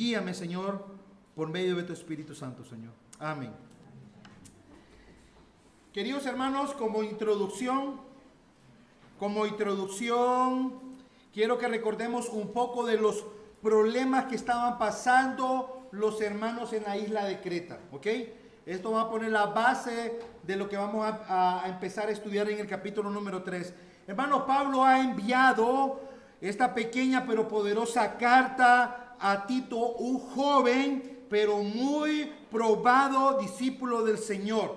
Guíame, Señor, por medio de tu Espíritu Santo, Señor. Amén. Queridos hermanos, como introducción, quiero que recordemos un poco de los problemas que estaban pasando los hermanos en la isla de Creta, ¿ok? Esto va a poner la base de lo que vamos a empezar a estudiar en el capítulo número 3. Hermano, Pablo ha enviado esta pequeña pero poderosa carta a Tito, un joven pero muy probado discípulo del Señor,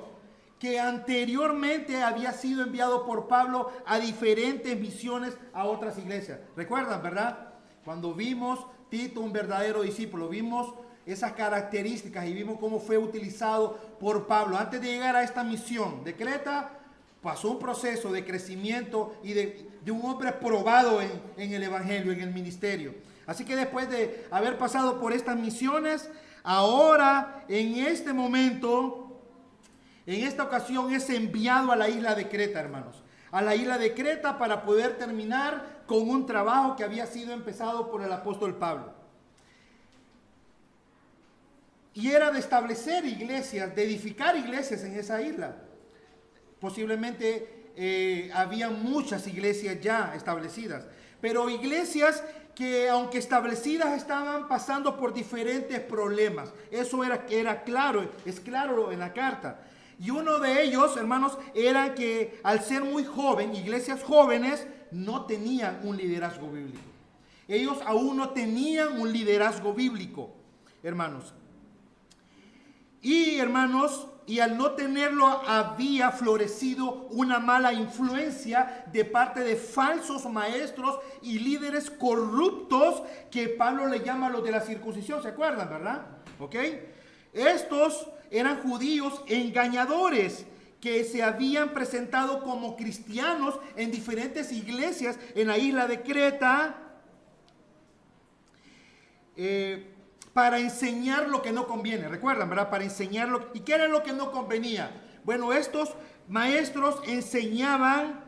que anteriormente había sido enviado por Pablo a diferentes misiones a otras iglesias. ¿Recuerdan, verdad? Cuando vimos Tito, un verdadero discípulo, vimos esas características y vimos cómo fue utilizado por Pablo. Antes de llegar a esta misión de Creta, pasó un proceso de crecimiento y de un hombre probado en el evangelio, en el ministerio. Así que después de haber pasado por estas misiones, ahora, en este momento, en esta ocasión, es enviado a la isla de Creta, hermanos. A la isla de Creta para poder terminar con un trabajo que había sido empezado por el apóstol Pablo. Y era de establecer iglesias, de edificar iglesias en esa isla. Posiblemente había muchas iglesias ya establecidas, pero iglesias que aunque establecidas estaban pasando por diferentes problemas. Eso era claro, es claro en la carta. Y uno de ellos, hermanos, era que al ser muy joven, iglesias jóvenes no tenían un liderazgo bíblico. Ellos aún no tenían un liderazgo bíblico, hermanos. Y hermanos, y al no tenerlo había florecido una mala influencia de parte de falsos maestros y líderes corruptos que Pablo le llama los de la circuncisión. ¿Se acuerdan, verdad? ¿Ok? Estos eran judíos engañadores que se habían presentado como cristianos en diferentes iglesias en la isla de Creta para enseñar lo que no conviene. ¿Recuerdan, verdad? Para enseñar ¿Y qué era lo que no convenía? Bueno, estos maestros enseñaban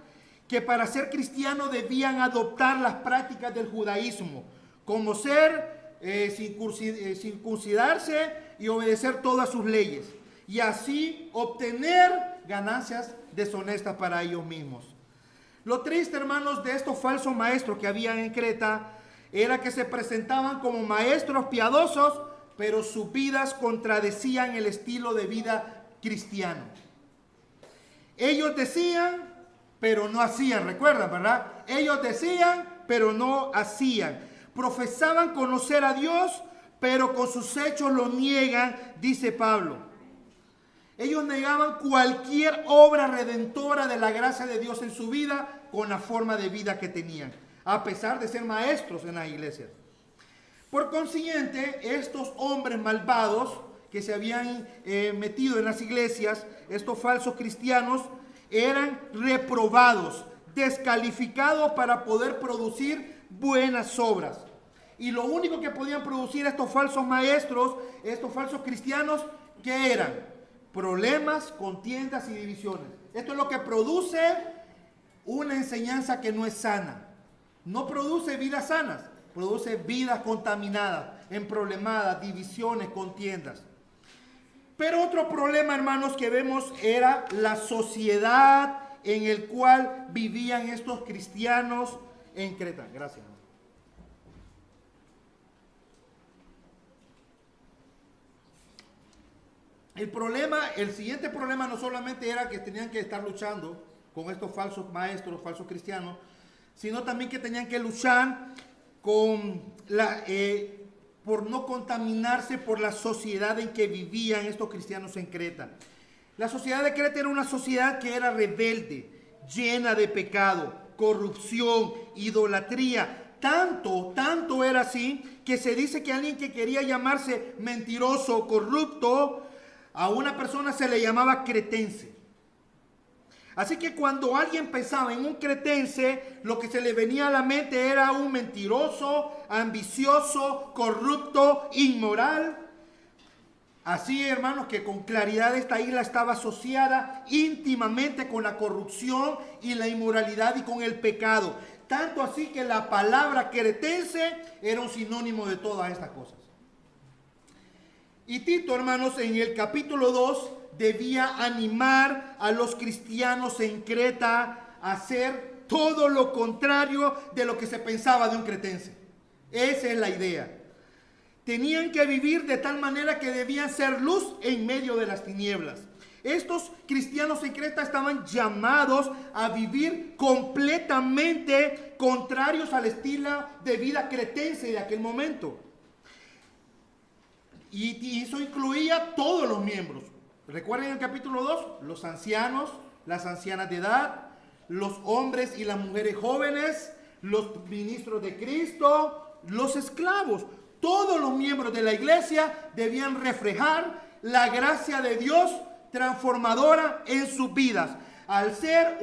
que para ser cristiano debían adoptar las prácticas del judaísmo, como circuncidarse y obedecer todas sus leyes, y así obtener ganancias deshonestas para ellos mismos. Lo triste, hermanos, de estos falsos maestros que habían en Creta era que se presentaban como maestros piadosos, pero sus vidas contradecían el estilo de vida cristiano. Ellos decían, pero no hacían. ¿Recuerdan, verdad? Ellos decían, pero no hacían. Profesaban conocer a Dios, pero con sus hechos lo niegan, dice Pablo. Ellos negaban cualquier obra redentora de la gracia de Dios en su vida con la forma de vida que tenían, a pesar de ser maestros en las iglesias. Por consiguiente, estos hombres malvados que se habían metido en las iglesias, estos falsos cristianos, eran reprobados, descalificados para poder producir buenas obras. Y lo único que podían producir estos falsos maestros, estos falsos cristianos, ¿qué eran? Problemas, contiendas y divisiones. Esto es lo que produce una enseñanza que no es sana. No produce vidas sanas, produce vidas contaminadas, emproblemadas, divisiones, contiendas. Pero otro problema, hermanos, que vemos era la sociedad en el cual vivían estos cristianos en Creta. Gracias. El siguiente problema no solamente era que tenían que estar luchando con estos falsos maestros, falsos cristianos, sino también que tenían que luchar por no contaminarse por la sociedad en que vivían estos cristianos en Creta. La sociedad de Creta era una sociedad que era rebelde, llena de pecado, corrupción, idolatría. Tanto era así que se dice que alguien que quería llamarse mentiroso, corrupto, a una persona se le llamaba cretense. Así que cuando alguien pensaba en un cretense, lo que se le venía a la mente era un mentiroso, ambicioso, corrupto, inmoral. Así, hermanos, que con claridad esta isla estaba asociada íntimamente con la corrupción y la inmoralidad y con el pecado. Tanto así que la palabra cretense era un sinónimo de todas estas cosas. Y Tito, hermanos, en el capítulo 2 debía animar a los cristianos en Creta a hacer todo lo contrario de lo que se pensaba de un cretense. Esa es la idea. Tenían que vivir de tal manera que debían ser luz en medio de las tinieblas. Estos cristianos en Creta estaban llamados a vivir completamente contrarios al estilo de vida cretense de aquel momento. Y eso incluía todos los miembros. Recuerden el capítulo 2, los ancianos, las ancianas de edad, los hombres y las mujeres jóvenes, los ministros de Cristo, los esclavos. Todos los miembros de la iglesia debían reflejar la gracia de Dios transformadora en sus vidas. Al ser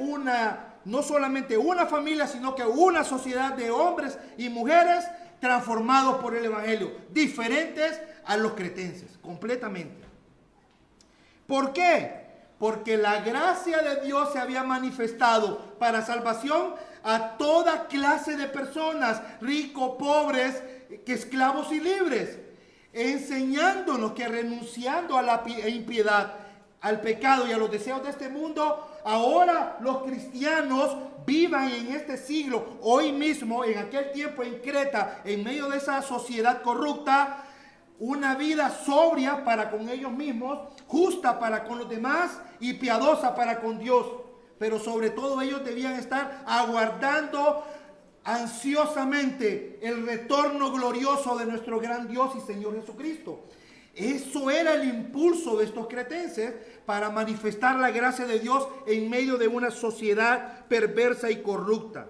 no solamente una familia, sino que una sociedad de hombres y mujeres transformados por el evangelio, diferentes a los cretenses, completamente. ¿Por qué? Porque la gracia de Dios se había manifestado para salvación a toda clase de personas, ricos, pobres, esclavos y libres, enseñándonos que renunciando a la impiedad, al pecado y a los deseos de este mundo, ahora los cristianos vivan en este siglo, hoy mismo, en aquel tiempo en Creta, en medio de esa sociedad corrupta, una vida sobria para con ellos mismos, justa para con los demás y piadosa para con Dios. Pero sobre todo ellos debían estar aguardando ansiosamente el retorno glorioso de nuestro gran Dios y Señor Jesucristo. Eso era el impulso de estos cretenses para manifestar la gracia de Dios en medio de una sociedad perversa y corrupta.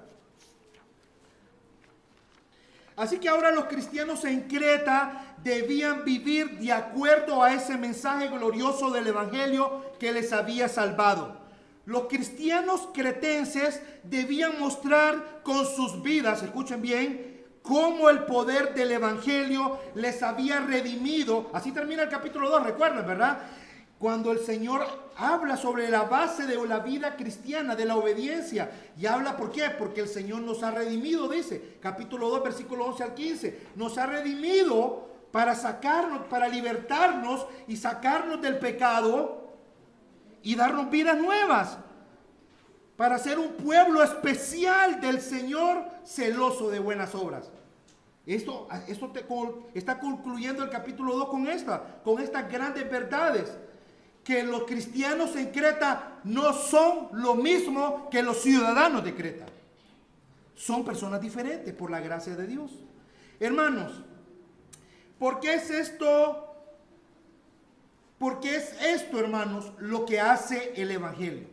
Así que ahora los cristianos en Creta debían vivir de acuerdo a ese mensaje glorioso del evangelio que les había salvado. Los cristianos cretenses debían mostrar con sus vidas, escuchen bien, cómo el poder del evangelio les había redimido. Así termina el capítulo 2, recuerden, ¿verdad? Cuando el Señor habla sobre la base de la vida cristiana, de la obediencia. Y habla, ¿por qué? Porque el Señor nos ha redimido, dice. Capítulo 2, versículo 11 al 15. Nos ha redimido para sacarnos, para libertarnos y sacarnos del pecado y darnos vidas nuevas. Para ser un pueblo especial del Señor, celoso de buenas obras. Esto está concluyendo el capítulo 2 con estas grandes verdades. Que los cristianos en Creta no son lo mismo que los ciudadanos de Creta. Son personas diferentes por la gracia de Dios. Hermanos, ¿por qué es esto? Porque es esto, hermanos, lo que hace el evangelio.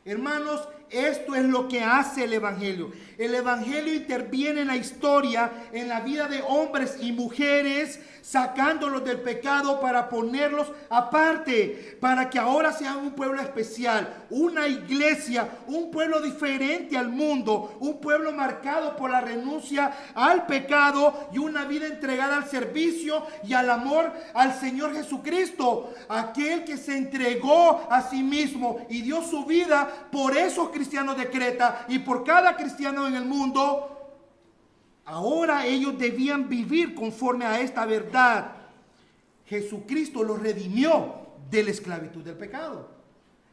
Hermanos, esto es lo que hace el evangelio. El evangelio interviene en la historia, en la vida de hombres y mujeres, sacándolos del pecado para ponerlos aparte, para que ahora sean un pueblo especial, una iglesia, un pueblo diferente al mundo, un pueblo marcado por la renuncia al pecado y una vida entregada al servicio y al amor al Señor Jesucristo, aquel que se entregó a sí mismo y dio su vida por esos cristianos de Creta y por cada cristiano en el mundo. Ahora ellos debían vivir conforme a esta verdad. Jesucristo los redimió de la esclavitud del pecado.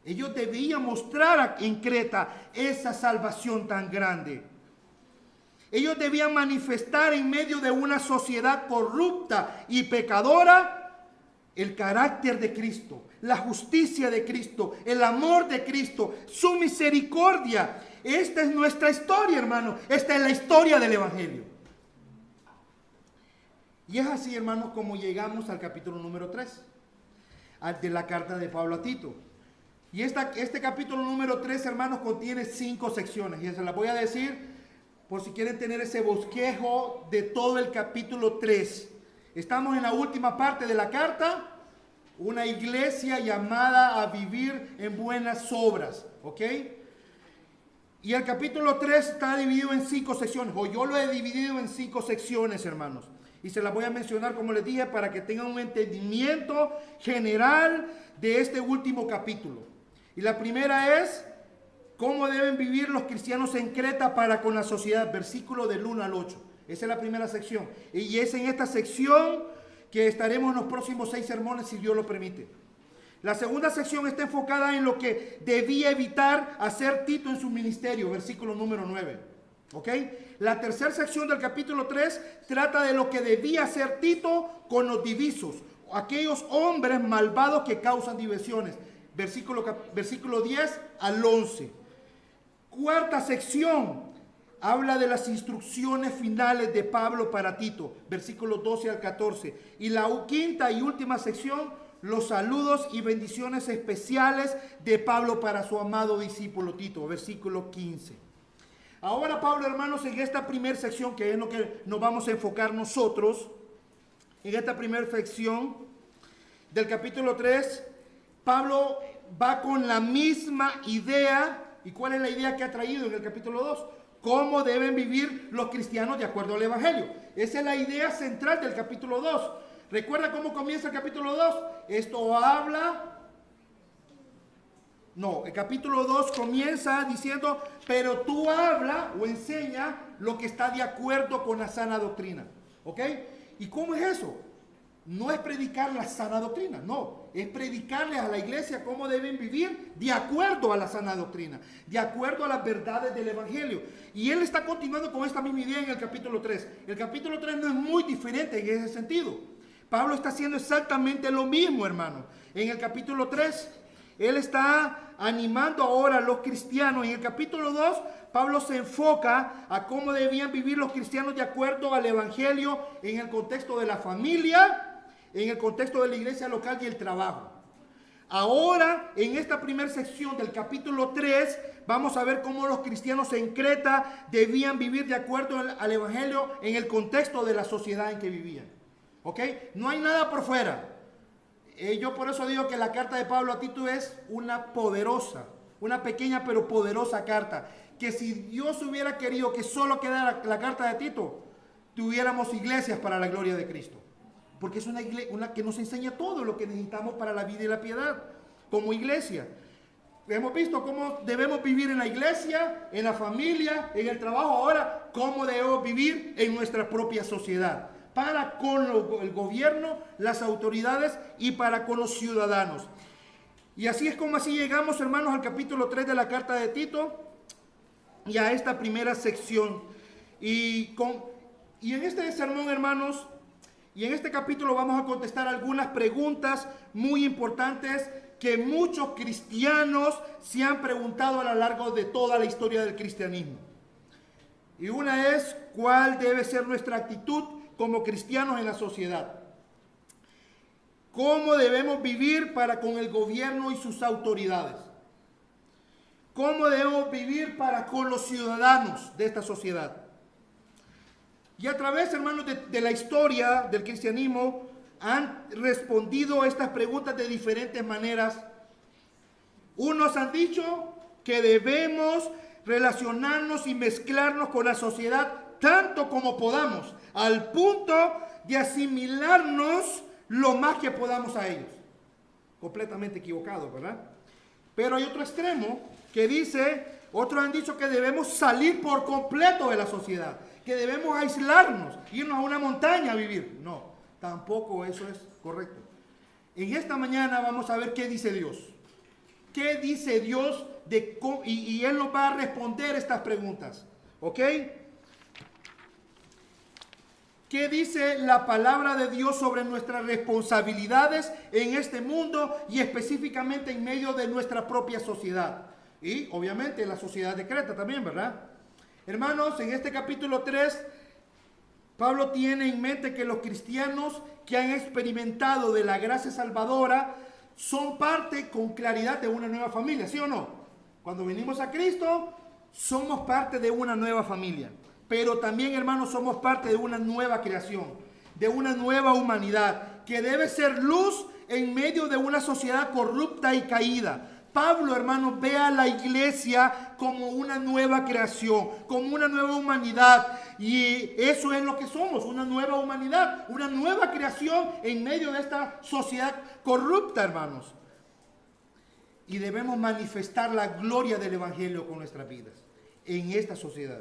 Ellos debían mostrar en Creta esa salvación tan grande. Ellos debían manifestar en medio de una sociedad corrupta y pecadora el carácter de Cristo, la justicia de Cristo, el amor de Cristo, su misericordia. Esta es nuestra historia, hermano. Esta es la historia del evangelio. Y es así, hermanos, como llegamos al capítulo número 3 de la carta de Pablo a Tito. Y este capítulo número 3, hermanos, contiene 5 secciones. Y se las voy a decir por si quieren tener ese bosquejo de todo el capítulo 3. Estamos en la última parte de la carta. Una iglesia llamada a vivir en buenas obras, ¿ok? Y el capítulo 3 está dividido en 5 secciones, o yo lo he dividido en 5 secciones, hermanos. Y se las voy a mencionar, como les dije, para que tengan un entendimiento general de este último capítulo. Y la primera es, ¿cómo deben vivir los cristianos en Creta para con la sociedad? Versículo del 1 al 8. Esa es la primera sección. Y es en esta sección que estaremos en los próximos 6 sermones si Dios lo permite. La segunda sección está enfocada en lo que debía evitar hacer Tito en su ministerio, versículo número 9. ¿Ok? La tercera sección del capítulo 3 trata de lo que debía hacer Tito con los divisos, aquellos hombres malvados que causan divisiones, versículo 10 al 11. Cuarta sección habla de las instrucciones finales de Pablo para Tito, versículos 12 al 14. Y la quinta y última sección, los saludos y bendiciones especiales de Pablo para su amado discípulo Tito, versículo 15. Ahora, Pablo, hermanos, en esta primera sección, que es lo que nos vamos a enfocar nosotros, en esta primera sección del capítulo 3, Pablo va con la misma idea. ¿Y cuál es la idea que ha traído en el capítulo 2? Cómo deben vivir los cristianos de acuerdo al Evangelio. Esa es la idea central del capítulo 2. ¿Recuerda cómo comienza el capítulo 2? Esto habla... No, el capítulo 2 comienza diciendo, pero tú habla o enseña lo que está de acuerdo con la sana doctrina. ¿Ok? ¿Y cómo es eso? No es predicar la sana doctrina, no. Es predicarles a la iglesia cómo deben vivir de acuerdo a la sana doctrina, de acuerdo a las verdades del Evangelio. Y él está continuando con esta misma idea en el capítulo 3. El capítulo 3 no es muy diferente en ese sentido. Pablo está haciendo exactamente lo mismo, hermano. En el capítulo 3, él está animando ahora a los cristianos. En el capítulo 2, Pablo se enfoca a cómo debían vivir los cristianos de acuerdo al Evangelio en el contexto de la familia, en el contexto de la iglesia local y el trabajo. Ahora, en esta primera sección del capítulo 3, vamos a ver cómo los cristianos en Creta debían vivir de acuerdo al Evangelio en el contexto de la sociedad en que vivían. ¿Ok? No hay nada por fuera. Yo por eso digo que la carta de Pablo a Tito es una poderosa, una pequeña pero poderosa carta. Que si Dios hubiera querido que solo quedara la carta de Tito, tuviéramos iglesias para la gloria de Cristo. Porque es una que nos enseña todo lo que necesitamos para la vida y la piedad como iglesia. Hemos visto cómo debemos vivir en la iglesia, en la familia, en el trabajo. Ahora, cómo debemos vivir en nuestra propia sociedad. Para con el gobierno, las autoridades y para con los ciudadanos. Y así es como así llegamos, hermanos, al capítulo 3 de la carta de Tito y a esta primera sección. Y en este sermón, hermanos, y en este capítulo vamos a contestar algunas preguntas muy importantes que muchos cristianos se han preguntado a lo largo de toda la historia del cristianismo. Y una es, ¿cuál debe ser nuestra actitud como cristianos en la sociedad? ¿Cómo debemos vivir para con el gobierno y sus autoridades? ¿Cómo debemos vivir para con los ciudadanos de esta sociedad? Y a través, hermanos, de la historia del cristianismo han respondido estas preguntas de diferentes maneras. Unos han dicho que debemos relacionarnos y mezclarnos con la sociedad tanto como podamos, al punto de asimilarnos lo más que podamos a ellos. Completamente equivocado, ¿verdad? Pero hay otro extremo que dice, otros han dicho que debemos salir por completo de la sociedad, que debemos aislarnos, irnos a una montaña a vivir. No, tampoco eso es correcto. En esta mañana vamos a ver qué dice Dios. ¿Qué dice Dios? Y Él nos va a responder estas preguntas. ¿Ok? ¿Qué dice la palabra de Dios sobre nuestras responsabilidades en este mundo y específicamente en medio de nuestra propia sociedad? Y obviamente la sociedad de Creta también, ¿verdad? Hermanos, en este capítulo 3, Pablo tiene en mente que los cristianos que han experimentado de la gracia salvadora son parte con claridad de una nueva familia, ¿sí o no? Cuando venimos a Cristo, somos parte de una nueva familia. Pero también, hermanos, somos parte de una nueva creación, de una nueva humanidad, que debe ser luz en medio de una sociedad corrupta y caída. Pablo, hermanos, ve a la iglesia como una nueva creación, como una nueva humanidad. Y eso es lo que somos, una nueva humanidad, una nueva creación en medio de esta sociedad corrupta, hermanos. Y debemos manifestar la gloria del Evangelio con nuestras vidas en esta sociedad.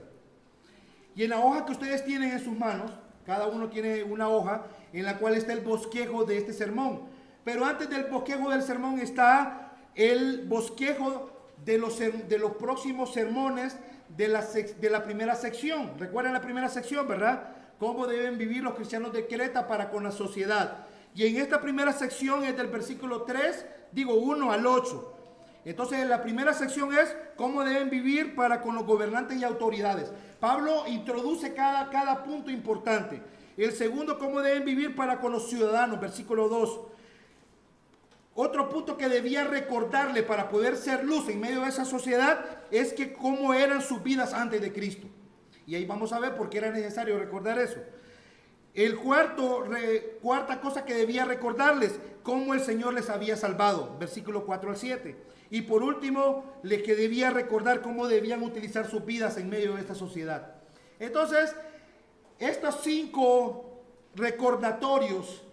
Y en la hoja que ustedes tienen en sus manos, Cada uno tiene una hoja en la cual está el bosquejo de este sermón. Pero antes del bosquejo del sermón está el bosquejo de los próximos sermones de la primera sección. ¿Recuerdan la primera sección, verdad? Cómo deben vivir los cristianos de Creta para con la sociedad. Y en esta primera sección es del versículo 1 al 8. Entonces la primera sección es cómo deben vivir para con los gobernantes y autoridades. Pablo introduce cada punto importante. El segundo, cómo deben vivir para con los ciudadanos, versículo 2. Otro punto que debía recordarle para poder ser luz en medio de esa sociedad es que cómo eran sus vidas antes de Cristo. Y ahí vamos a ver por qué era necesario recordar eso. El cuarta cosa que debía recordarles, cómo el Señor les había salvado, versículo 4 al 7. Y por último, les que debía recordar cómo debían utilizar sus vidas en medio de esta sociedad. Entonces, estos 5 recordatorios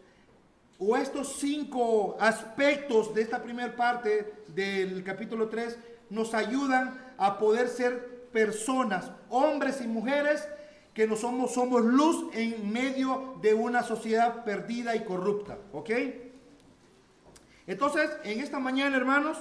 o estos 5 aspectos de esta primera parte del capítulo 3 nos ayudan a poder ser personas, hombres y mujeres, que no somos luz en medio de una sociedad perdida y corrupta, ¿ok? Entonces, en esta mañana, hermanos,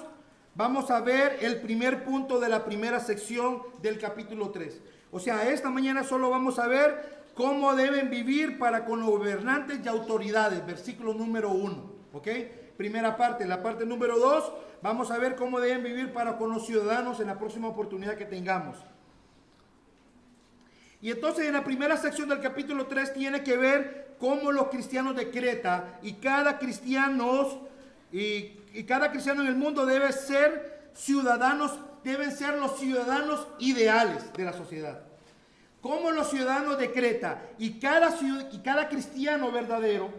vamos a ver el primer punto de la primera sección del capítulo 3. O sea, esta mañana solo vamos a ver cómo deben vivir para con los gobernantes y autoridades, versículo número 1, ¿ok? Primera parte. La parte número 2, vamos a ver cómo deben vivir para con los ciudadanos en la próxima oportunidad que tengamos. Y entonces en la primera sección del capítulo 3 tiene que ver cómo los cristianos de Creta y cada cristiano en el mundo deben ser los ciudadanos ideales de la sociedad. Como los ciudadanos de Creta y cada cristiano verdadero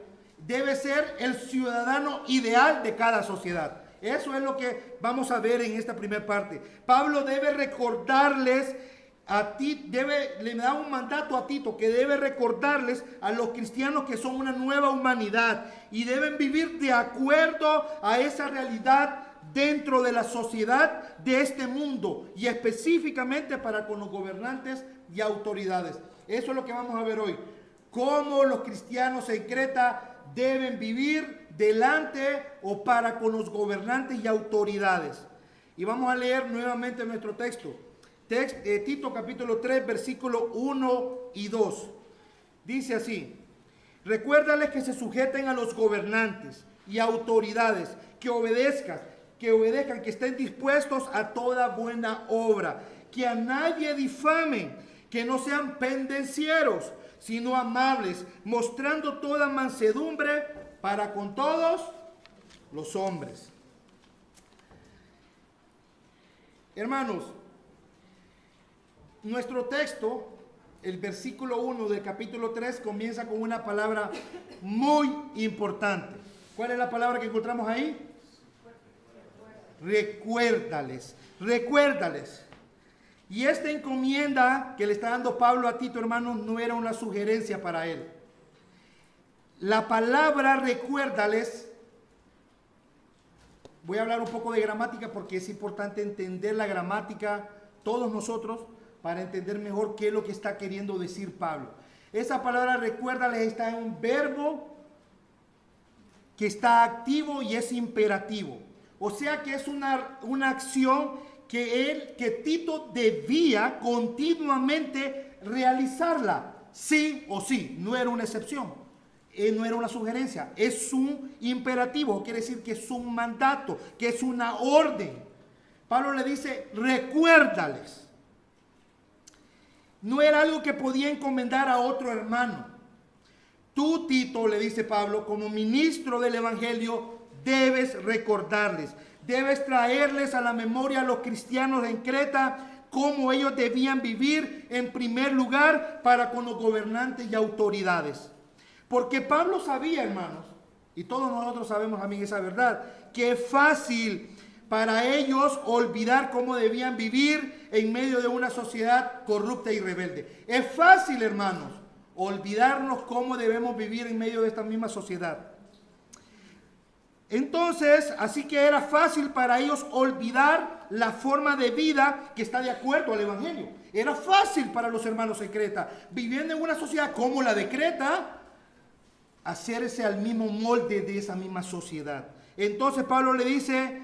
debe ser el ciudadano ideal de cada sociedad. Eso es lo que vamos a ver en esta primera parte. Pablo debe recordarles le da un mandato a Tito que debe recordarles a los cristianos que son una nueva humanidad y deben vivir de acuerdo a esa realidad dentro de la sociedad de este mundo y específicamente para con los gobernantes y autoridades. Eso es lo que vamos a ver hoy. Cómo los cristianos en Creta deben vivir delante o para con los gobernantes y autoridades. Y vamos a leer nuevamente nuestro texto. Tito capítulo 3, versículo 1 y 2. Dice así: recuérdales que se sujeten a los gobernantes y autoridades, que obedezcan, que estén dispuestos a toda buena obra, que a nadie difamen, que no sean pendencieros, sino amables, mostrando toda mansedumbre para con todos los hombres. Hermanos, nuestro texto, el versículo 1 del capítulo 3, comienza con una palabra muy importante. ¿Cuál es la palabra que encontramos ahí? Recuérdales, recuérdales. Y esta encomienda que le está dando Pablo a Tito, hermanos, no era una sugerencia para él. La palabra recuérdales, voy a hablar un poco de gramática porque es importante entender la gramática, todos nosotros, para entender mejor qué es lo que está queriendo decir Pablo. Esa palabra recuérdales está en un verbo que está activo y es imperativo. O sea que es una acción que Tito debía continuamente realizarla, sí o sí. No era una excepción, no era una sugerencia, es un imperativo, quiere decir que es un mandato, que es una orden. Pablo le dice, recuérdales. No era algo que podía encomendar a otro hermano. Tú, Tito, le dice Pablo, como ministro del evangelio, debes recordarles, debes traerles a la memoria a los cristianos en Creta cómo ellos debían vivir en primer lugar para con los gobernantes y autoridades. Porque Pablo sabía, hermanos, y todos nosotros sabemos también esa verdad, que es fácil para ellos olvidar cómo debían vivir en medio de una sociedad corrupta y rebelde. Es fácil, hermanos, olvidarnos cómo debemos vivir en medio de esta misma sociedad. Entonces, así que era fácil para ellos olvidar la forma de vida que está de acuerdo al Evangelio. Era fácil para los hermanos en Creta, viviendo en una sociedad como la de Creta, hacerse al mismo molde de esa misma sociedad. Entonces Pablo le dice,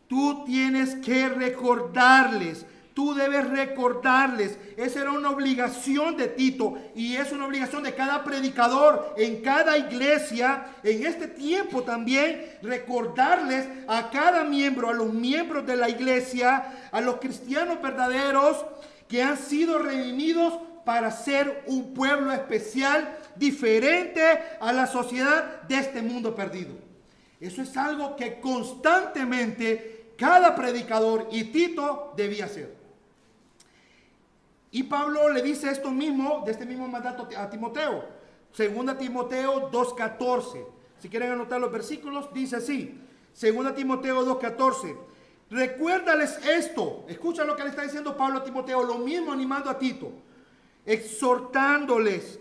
tú tienes que recordarles, tú debes recordarles. Esa era una obligación de Tito y es una obligación de cada predicador en cada iglesia en este tiempo también, recordarles a cada miembro, a los miembros de la iglesia, a los cristianos verdaderos que han sido redimidos para ser un pueblo especial, diferente a la sociedad de este mundo perdido. Eso es algo que constantemente cada predicador y Tito debía hacer. Y Pablo le dice esto mismo, de este mismo mandato a Timoteo. 2 Timoteo 2:14. Si quieren anotar los versículos, dice así. 2 Timoteo 2:14. Recuérdales esto. Escucha lo que le está diciendo Pablo a Timoteo. Lo mismo animando a Tito. Exhórtales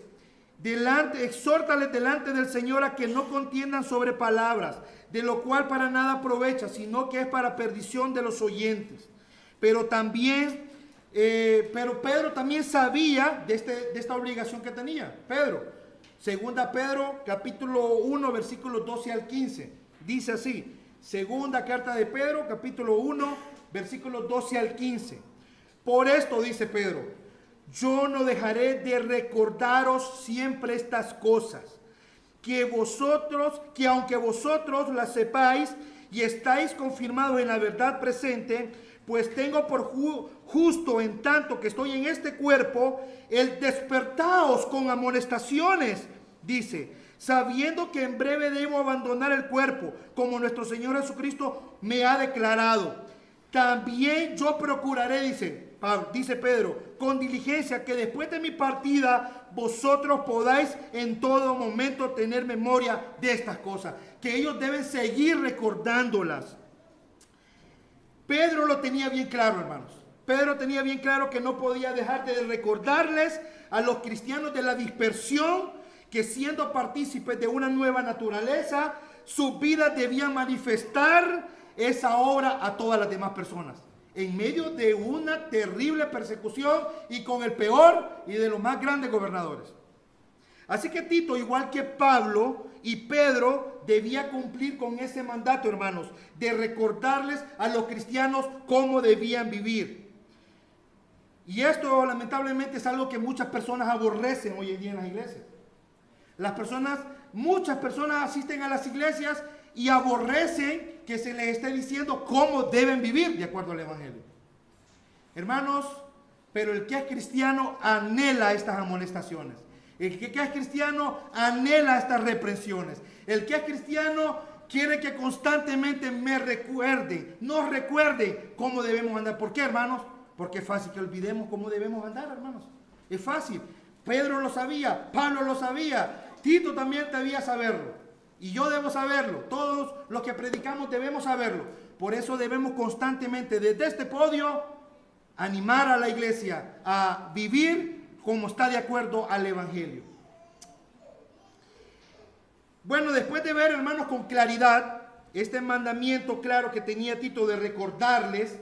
delante del Señor a que no contiendan sobre palabras, de lo cual para nada aprovecha, sino que es para perdición de los oyentes. Pero Pedro también sabía de esta obligación que tenía. Segunda Pedro, capítulo 1, versículos 12 al 15. Dice así, segunda carta de Pedro, capítulo 1, versículos 12 al 15. Por esto, dice Pedro, yo no dejaré de recordaros siempre estas cosas, que aunque vosotros las sepáis y estáis confirmados en la verdad presente, pues tengo por justo en tanto que estoy en este cuerpo, el despertaos con amonestaciones, dice, sabiendo que en breve debo abandonar el cuerpo, como nuestro Señor Jesucristo me ha declarado. También yo procuraré, dice Pedro, con diligencia, que después de mi partida vosotros podáis en todo momento tener memoria de estas cosas, que ellos deben seguir recordándolas. Pedro lo tenía bien claro, hermanos. Pedro tenía bien claro que no podía dejar de recordarles a los cristianos de la dispersión que, siendo partícipes de una nueva naturaleza, sus vidas debían manifestar esa obra a todas las demás personas, en medio de una terrible persecución y con el peor y de los más grandes gobernadores. Así que Tito, igual que Pablo y Pedro, debía cumplir con ese mandato, hermanos, de recordarles a los cristianos cómo debían vivir. Y esto lamentablemente es algo que muchas personas aborrecen hoy en día en las iglesias. Muchas personas asisten a las iglesias y aborrecen que se les esté diciendo cómo deben vivir de acuerdo al Evangelio. Hermanos, pero el que es cristiano anhela estas amonestaciones. El que es cristiano anhela estas reprensiones. El que es cristiano quiere que constantemente nos recuerde cómo debemos andar. ¿Por qué, hermanos? Porque es fácil que olvidemos cómo debemos andar, hermanos. Es fácil. Pedro lo sabía, Pablo lo sabía, Tito también debía saberlo. Y yo debo saberlo. Todos los que predicamos debemos saberlo. Por eso debemos constantemente desde este podio animar a la iglesia a vivir como está de acuerdo al Evangelio. Bueno, después de ver, hermanos, con claridad este mandamiento claro que tenía Tito de recordarles,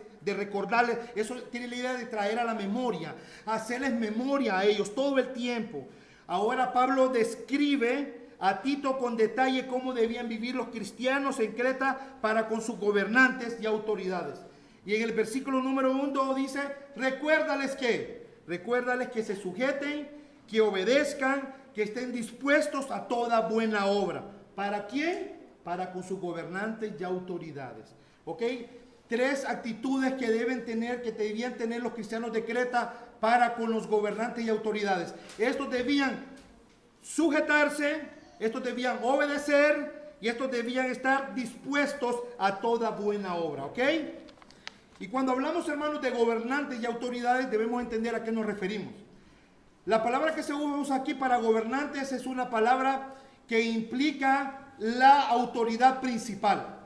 eso tiene la idea de traer a la memoria, hacerles memoria a ellos todo el tiempo. Ahora Pablo describe a Tito con detalle cómo debían vivir los cristianos en Creta para con sus gobernantes y autoridades. Y en el versículo número 1 dice, recuérdales que se sujeten, que obedezcan, que estén dispuestos a toda buena obra. ¿Para quién? Para con sus gobernantes y autoridades. ¿Ok? 3 actitudes que debían tener los cristianos de Creta para con los gobernantes y autoridades. Estos debían sujetarse, estos debían obedecer y estos debían estar dispuestos a toda buena obra. ¿Ok? Y cuando hablamos, hermanos, de gobernantes y autoridades, debemos entender a qué nos referimos. La palabra que se usa aquí para gobernantes es una palabra que implica la autoridad principal,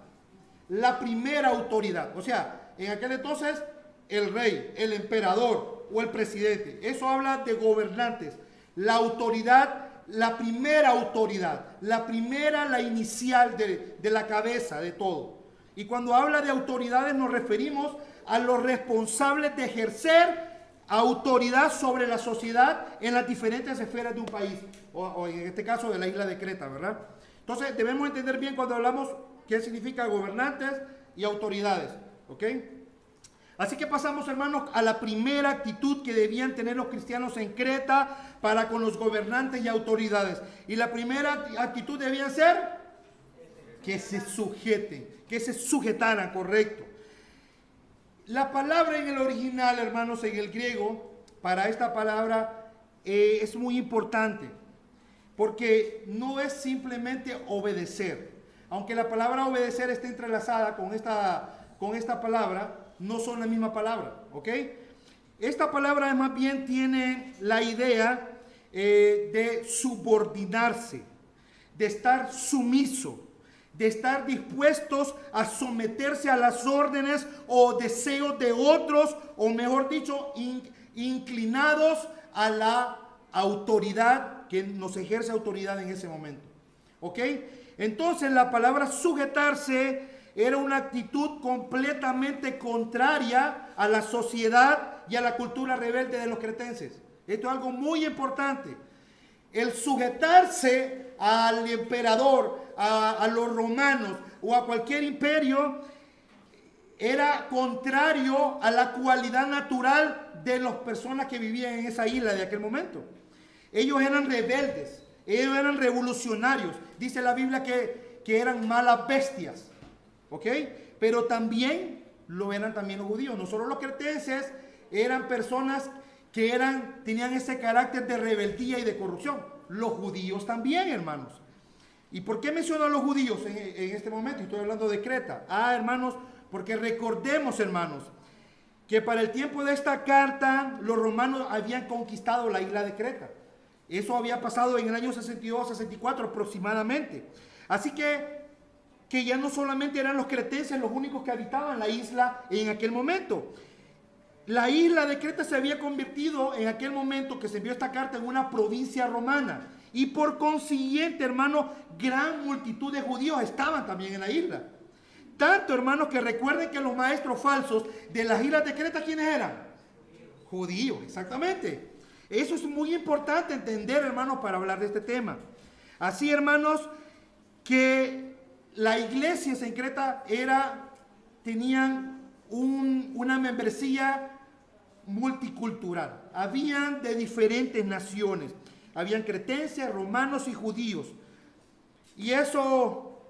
la primera autoridad. O sea, en aquel entonces, el rey, el emperador o el presidente. Eso habla de gobernantes, la autoridad la primera autoridad, la inicial de la cabeza de todo. Y cuando habla de autoridades nos referimos a los responsables de ejercer autoridad sobre la sociedad en las diferentes esferas de un país, o en este caso de la isla de Creta, ¿verdad? Entonces debemos entender bien cuando hablamos qué significa gobernantes y autoridades, ¿ok? Así que pasamos, hermanos, a la primera actitud que debían tener los cristianos en Creta para con los gobernantes y autoridades. Y la primera actitud debía ser que se sujeten, que se sujetaran, correcto. La palabra en el original, hermanos, en el griego, para esta palabra es muy importante, porque no es simplemente obedecer. Aunque la palabra obedecer esté entrelazada con esta palabra, no son la misma palabra, ¿ok? Esta palabra más bien tiene la idea de subordinarse, de estar sumiso, de estar dispuestos a someterse a las órdenes o deseos de otros, o mejor dicho, inclinados a la autoridad que nos ejerce autoridad en ese momento, ¿ok? Entonces la palabra sujetarse era una actitud completamente contraria a la sociedad y a la cultura rebelde de los cretenses. Esto es algo muy importante. El sujetarse al emperador, a los romanos o a cualquier imperio era contrario a la cualidad natural de las personas que vivían en esa isla de aquel momento. Ellos eran rebeldes, ellos eran revolucionarios. Dice la Biblia que eran malas bestias. ¿Ok? Pero también lo eran también los judíos. No solo los cretenses eran personas que tenían ese carácter de rebeldía y de corrupción. Los judíos también, hermanos. ¿Y por qué menciono a los judíos en este momento? Estoy hablando de Creta. Hermanos, porque recordemos, hermanos, que para el tiempo de esta carta los romanos habían conquistado la isla de Creta. Eso había pasado en el año 62-64 aproximadamente. Así que ya no solamente eran los cretenses los únicos que habitaban la isla en aquel momento. La isla de Creta se había convertido en aquel momento que se envió esta carta en una provincia romana. Y por consiguiente, hermanos, gran multitud de judíos estaban también en la isla. Tanto, hermanos, que recuerden que los maestros falsos de las islas de Creta, ¿quiénes eran? Judíos, exactamente. Eso es muy importante entender, hermanos, para hablar de este tema. Así, hermanos, que la iglesia en Creta tenían una membresía multicultural. Habían de diferentes naciones. Habían cretenses, romanos y judíos. Y eso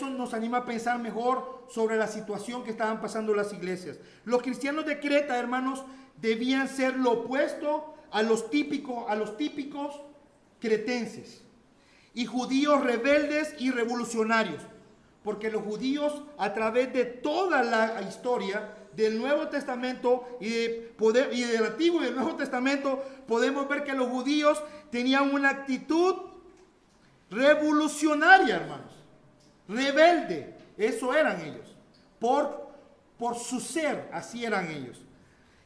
nos anima a pensar mejor sobre la situación que estaban pasando las iglesias. Los cristianos de Creta, hermanos, debían ser lo opuesto a los típicos cretenses y judíos rebeldes y revolucionarios, porque los judíos, a través de toda la historia del Nuevo Testamento y del Antiguo y del Nuevo Testamento, podemos ver que los judíos tenían una actitud revolucionaria, hermanos, rebelde. Eso eran ellos, por su ser, así eran ellos.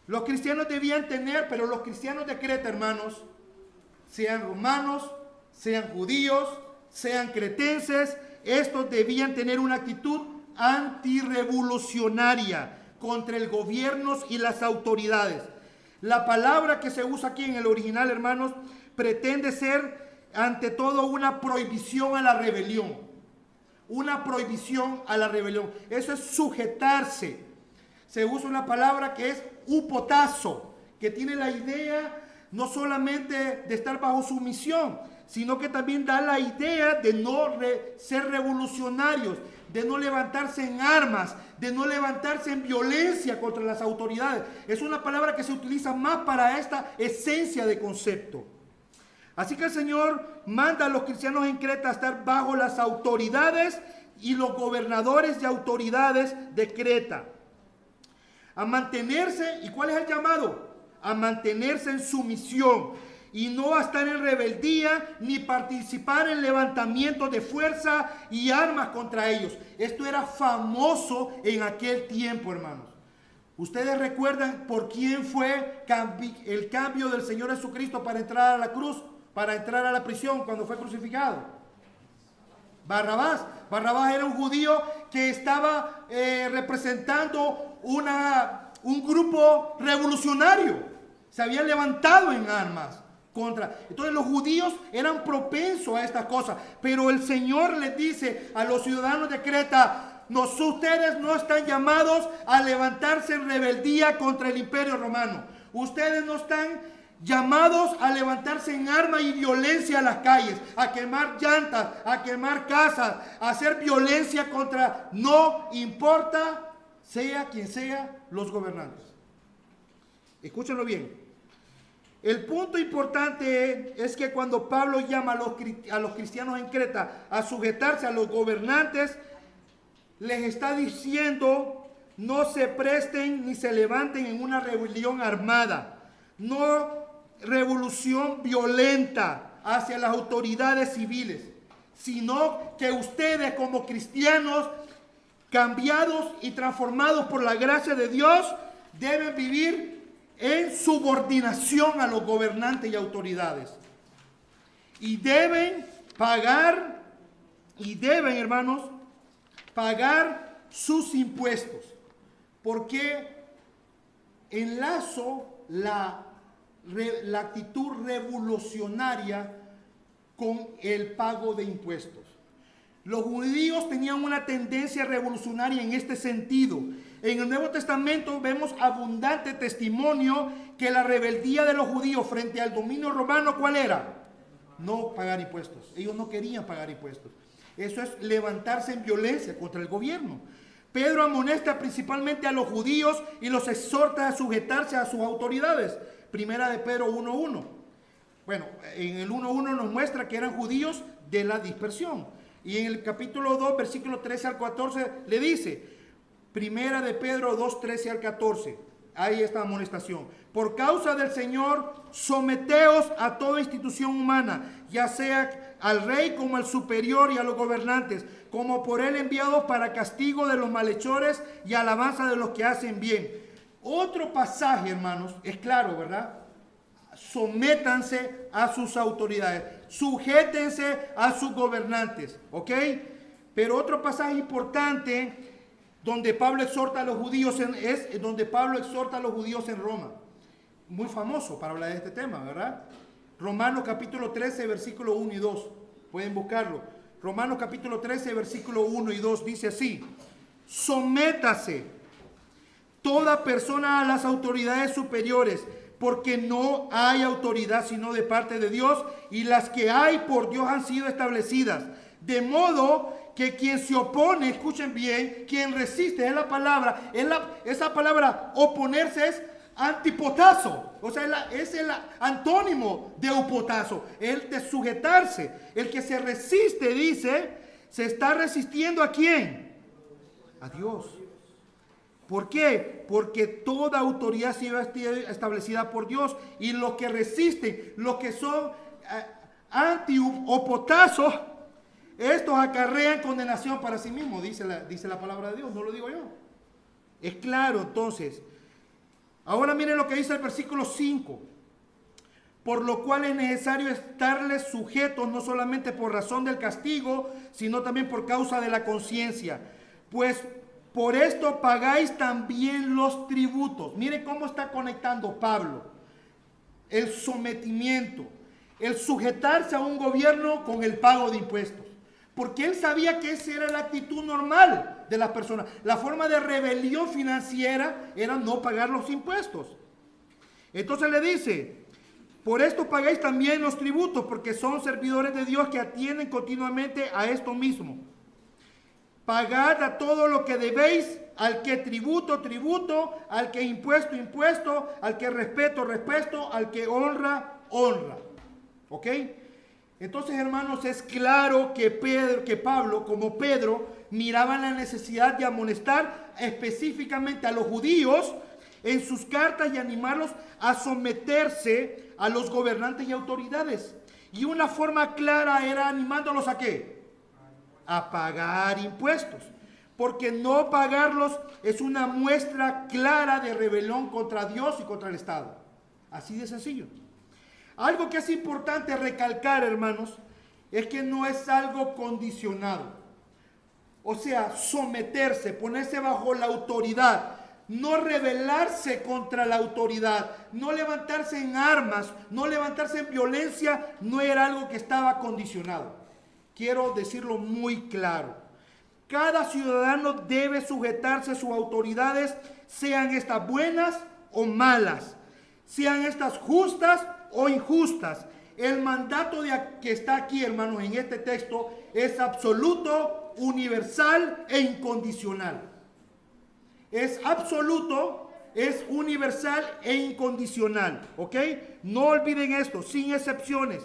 Los cristianos debían tener, pero los cristianos de Creta, hermanos, sean romanos, sean judíos, sean cretenses, estos debían tener una actitud antirrevolucionaria contra el gobierno y las autoridades. La palabra que se usa aquí en el original, hermanos, pretende ser ante todo una prohibición a la rebelión. Una prohibición a la rebelión. Eso es sujetarse. Se usa una palabra que es upotazo, que tiene la idea no solamente de estar bajo sumisión, sino que también da la idea de no ser revolucionarios, de no levantarse en armas, de no levantarse en violencia contra las autoridades. Es una palabra que se utiliza más para esta esencia de concepto. Así que el Señor manda a los cristianos en Creta a estar bajo las autoridades y los gobernadores y autoridades de Creta. A mantenerse, ¿y cuál es el llamado? A mantenerse en sumisión y no a estar en rebeldía ni participar en levantamientos de fuerza y armas contra ellos. Esto era famoso en aquel tiempo, hermanos. ¿Ustedes recuerdan por quién fue el cambio del Señor Jesucristo para entrar a la cruz, para entrar a la prisión cuando fue crucificado? Barrabás. Barrabás era un judío que estaba representando un grupo revolucionario. Se habían levantado en armas contra. Entonces los judíos eran propensos a estas cosas. Pero el Señor les dice a los ciudadanos de Creta: ustedes no están llamados a levantarse en rebeldía contra el imperio romano. Ustedes no están llamados a levantarse en arma y violencia a las calles, a quemar llantas, a quemar casas, a hacer violencia contra, no importa, sea quien sea, los gobernantes. Escúchenlo bien. El punto importante es que cuando Pablo llama a los cristianos en Creta a sujetarse a los gobernantes, les está diciendo: no se presten ni se levanten en una rebelión armada, no revolución violenta hacia las autoridades civiles, sino que ustedes como cristianos cambiados y transformados por la gracia de Dios deben vivir en subordinación a los gobernantes y autoridades, y deben pagar, hermanos, pagar sus impuestos, porque enlazo la actitud revolucionaria con el pago de impuestos. Los judíos tenían una tendencia revolucionaria en este sentido. En el Nuevo Testamento vemos abundante testimonio que la rebeldía de los judíos frente al dominio romano, ¿cuál era? No pagar impuestos. Ellos no querían pagar impuestos. Eso es levantarse en violencia contra el gobierno. Pedro amonesta principalmente a los judíos y los exhorta a sujetarse a sus autoridades. Primera de Pedro 1:1. Bueno, en el 1:1 nos muestra que eran judíos de la dispersión. Y en el capítulo 2, versículo 13 al 14, le dice, Primera de Pedro 2, 13 al 14. Ahí está la amonestación. Por causa del Señor, someteos a toda institución humana, ya sea al rey como al superior y a los gobernantes, como por él enviados para castigo de los malhechores y alabanza de los que hacen bien. Otro pasaje, hermanos, es claro, ¿verdad? Sométanse a sus autoridades, sujétense a sus gobernantes, ¿ok? Pero otro pasaje importante donde Pablo exhorta a los judíos es donde Pablo exhorta a los judíos en Roma. Muy famoso para hablar de este tema, ¿verdad? Romanos capítulo 13, versículo 1 y 2. Pueden buscarlo. Romanos capítulo 13, versículo 1 y 2 dice así: sométase toda persona a las autoridades superiores, porque no hay autoridad sino de parte de Dios, y las que hay por Dios han sido establecidas. De modo que quien se opone, escuchen bien, quien resiste, es la palabra, esa palabra oponerse es antipotazo, o sea, es el antónimo de upotazo, el de sujetarse. El que se resiste, dice, se está resistiendo ¿a quién? A Dios. ¿Por qué? Porque toda autoridad ha sido establecida por Dios, y los que resisten, los que son anti-opotazos, estos acarrean condenación para sí mismos, dice la palabra de Dios, no lo digo yo. Es claro, entonces. Ahora miren lo que dice el versículo 5. Por lo cual es necesario estarles sujetos, no solamente por razón del castigo, sino también por causa de la conciencia. Pues por esto pagáis también los tributos. Miren cómo está conectando Pablo el sometimiento, el sujetarse a un gobierno con el pago de impuestos. Porque él sabía que esa era la actitud normal de las personas. La forma de rebelión financiera era no pagar los impuestos. Entonces le dice, por esto pagáis también los tributos, porque son servidores de Dios que atienden continuamente a esto mismo. Pagad a todo lo que debéis, al que tributo, tributo, al que impuesto, impuesto, al que respeto, respeto, al que honra, honra. ¿Ok? Entonces, hermanos, es claro que Pablo, como Pedro, miraba la necesidad de amonestar específicamente a los judíos en sus cartas y animarlos a someterse a los gobernantes y autoridades. Y una forma clara era animándolos ¿a qué? A pagar impuestos. porque no pagarlos es una muestra clara de rebelión contra Dios y contra el Estado. Así de sencillo. Algo que es importante recalcar, hermanos, es que no es algo condicionado. O sea, someterse, ponerse bajo la autoridad, no rebelarse contra la autoridad, no levantarse en armas, no levantarse en violencia, no era algo que estaba condicionado. Quiero decirlo muy claro. Cada ciudadano debe sujetarse a sus autoridades, sean estas buenas o malas, sean estas justas o injustas. El mandato que está aquí, hermanos, en este texto es absoluto, universal e incondicional. Es absoluto, es universal e incondicional, ¿ok? No olviden esto, sin excepciones.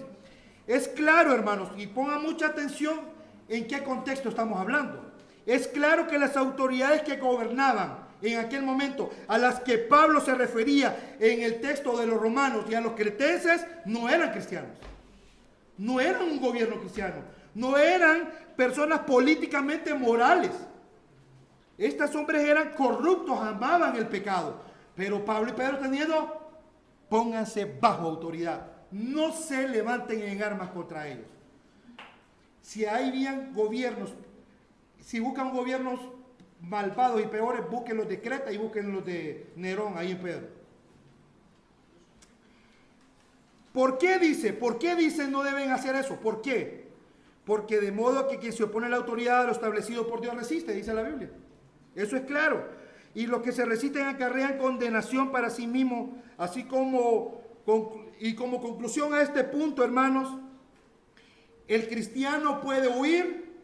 Es claro, hermanos, y pongan mucha atención en qué contexto estamos hablando. Es claro que las autoridades que gobernaban en aquel momento, a las que Pablo se refería en el texto de los romanos y a los cretenses, no eran cristianos. No eran un gobierno cristiano. No eran personas políticamente morales. Estos hombres eran corruptos, amaban el pecado. Pero Pablo y Pedro teniendo, pónganse bajo autoridad. No se levanten en armas contra ellos. Si hay bien gobiernos, si buscan gobiernos malvados y peores, busquen los de Creta y busquen los de Nerón ahí en Pedro. ¿Por qué dice no deben hacer eso? ¿Por qué? Porque de modo que quien se opone a la autoridad a lo establecido por Dios resiste, dice la Biblia. Eso es claro. Y los que se resisten acarrean condenación para sí mismos, así como conclusión a este punto, hermanos, el cristiano puede huir,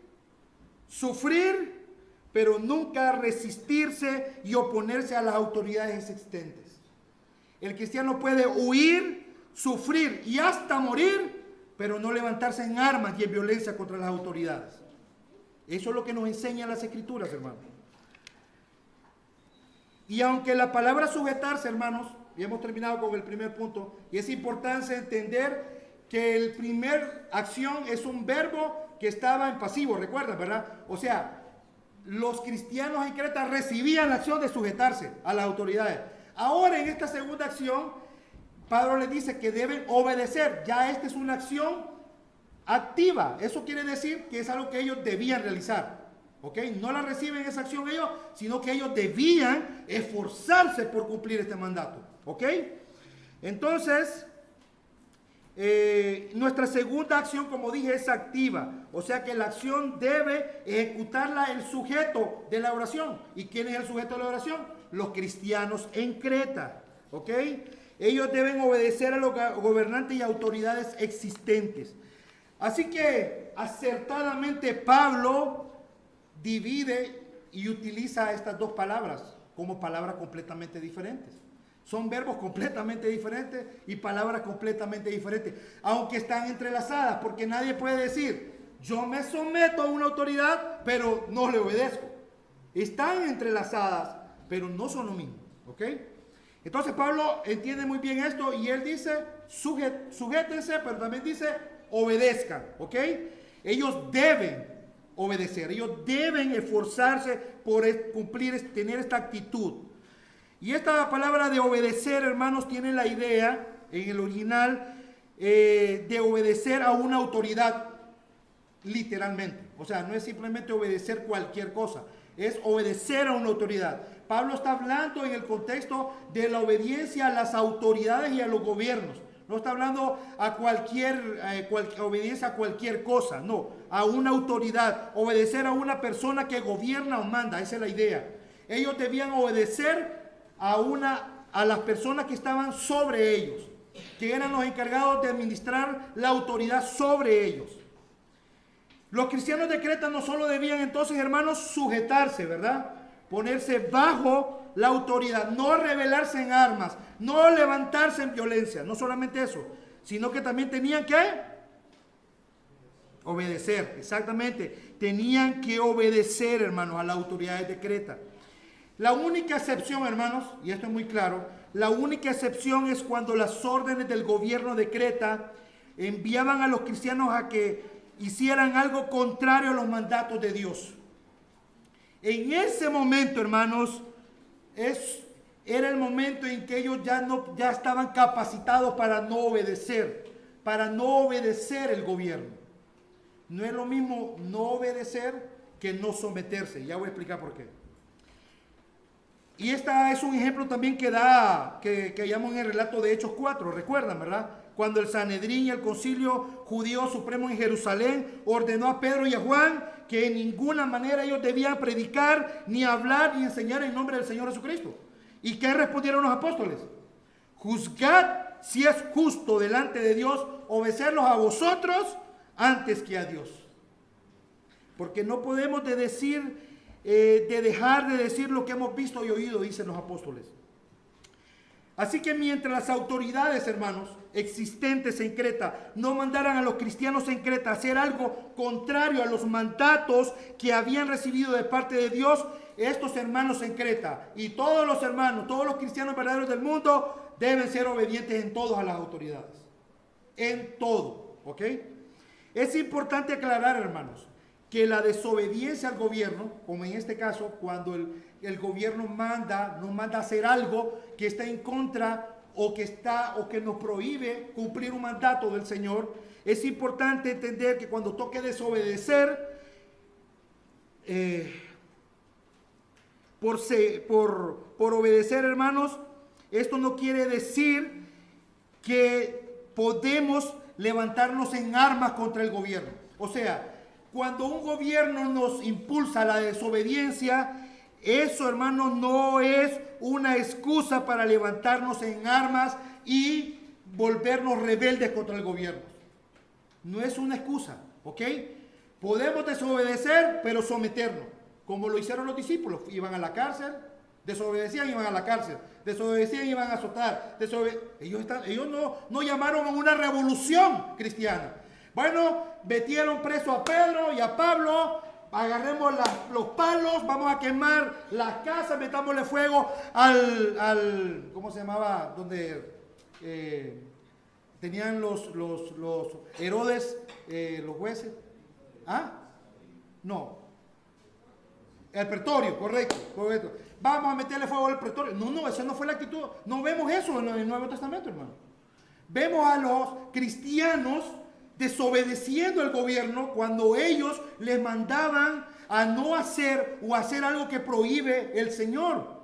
sufrir, pero nunca resistirse y oponerse a las autoridades existentes. El cristiano puede huir, sufrir y hasta morir, pero no levantarse en armas y en violencia contra las autoridades. Eso es lo que nos enseñan las Escrituras, hermanos. Y aunque la palabra sujetarse, hermanos, y hemos terminado con el primer punto, y es importante entender que el primer acción es un verbo que estaba en pasivo, recuerdan, ¿verdad? O sea, los cristianos en Creta recibían la acción de sujetarse a las autoridades. Ahora en esta segunda acción, Pablo les dice que deben obedecer. Ya esta es una acción activa. Eso quiere decir que es algo que ellos debían realizar. ¿Ok? No la reciben esa acción ellos, sino que ellos debían esforzarse por cumplir este mandato. ¿Ok? Entonces, nuestra segunda acción, como dije, es activa. O sea que la acción debe ejecutarla el sujeto de la oración. ¿Y quién es el sujeto de la oración? Los cristianos en Creta. ¿Ok? Ellos deben obedecer a los gobernantes y autoridades existentes. Así que acertadamente Pablo divide y utiliza estas dos palabras como palabras completamente diferentes. Son verbos completamente diferentes y palabras completamente diferentes, aunque están entrelazadas, porque nadie puede decir, yo me someto a una autoridad, pero no le obedezco. Están entrelazadas, pero no son lo mismo. ¿Ok? Entonces Pablo entiende muy bien esto y él dice, sujétense, pero también dice, obedezcan. ¿Ok? Ellos deben obedecer, ellos deben esforzarse por cumplir, tener esta actitud. Y esta palabra de obedecer, hermanos, tiene la idea en el original de obedecer a una autoridad, literalmente. O sea, no es simplemente obedecer cualquier cosa, es obedecer a una autoridad. Pablo está hablando en el contexto de la obediencia a las autoridades y a los gobiernos. No está hablando a cualquier obediencia a cualquier cosa, no, a una autoridad, obedecer a una persona que gobierna o manda, esa es la idea. Ellos debían obedecer a las personas que estaban sobre ellos, que eran los encargados de administrar la autoridad sobre ellos. Los cristianos de Creta no solo debían entonces, hermanos, sujetarse, ¿verdad? Ponerse bajo la autoridad, no rebelarse en armas, no levantarse en violencia, no solamente eso, sino que también tenían que obedecer, exactamente, tenían que obedecer, hermanos, a las autoridades de Creta. La única excepción, hermanos, y esto es muy claro, la única excepción es cuando las órdenes del gobierno de Creta enviaban a los cristianos a que hicieran algo contrario a los mandatos de Dios. En ese momento, hermanos, era el momento en que ellos ya estaban capacitados para no obedecer el gobierno. No es lo mismo no obedecer que no someterse. Ya voy a explicar por qué. Y esta es un ejemplo también que hallamos en el relato de Hechos 4, recuerdan, ¿verdad? Cuando el Sanedrín y el Concilio Judío Supremo en Jerusalén ordenó a Pedro y a Juan que en ninguna manera ellos debían predicar, ni hablar, ni enseñar en nombre del Señor Jesucristo. ¿Y qué respondieron los apóstoles? Juzgad si es justo delante de Dios obedecerlos a vosotros antes que a Dios. Porque no podemos de dejar de decir lo que hemos visto y oído, dicen los apóstoles. Así que mientras las autoridades, hermanos, existentes en Creta, no mandaran a los cristianos en Creta a hacer algo contrario a los mandatos que habían recibido de parte de Dios, estos hermanos en Creta y todos los hermanos, todos los cristianos verdaderos del mundo, deben ser obedientes en todo a las autoridades. En todo, ¿ok? Es importante aclarar, hermanos, que la desobediencia al gobierno, como en este caso, cuando el gobierno nos manda a hacer algo que está en contra o que nos prohíbe cumplir un mandato del Señor, es importante entender que cuando toque desobedecer, por obedecer, hermanos, esto no quiere decir que podemos levantarnos en armas contra el gobierno. O sea, cuando un gobierno nos impulsa a la desobediencia, eso, hermanos, no es una excusa para levantarnos en armas y volvernos rebeldes contra el gobierno. No es una excusa, ¿ok? Podemos desobedecer, pero someternos, como lo hicieron los discípulos. Iban a la cárcel, desobedecían, iban a la cárcel, desobedecían, iban a azotar. Ellos no llamaron a una revolución cristiana. Bueno, metieron preso a Pedro y a Pablo, agarremos los palos, vamos a quemar las casas, metámosle fuego al ¿cómo se llamaba? Donde tenían los Herodes, los jueces. ¿Ah? No. El pretorio, correcto. Vamos a meterle fuego al pretorio. No, esa no fue la actitud. No vemos eso en el Nuevo Testamento, hermano. Vemos a los cristianos desobedeciendo al gobierno cuando ellos les mandaban a no hacer o hacer algo que prohíbe el Señor,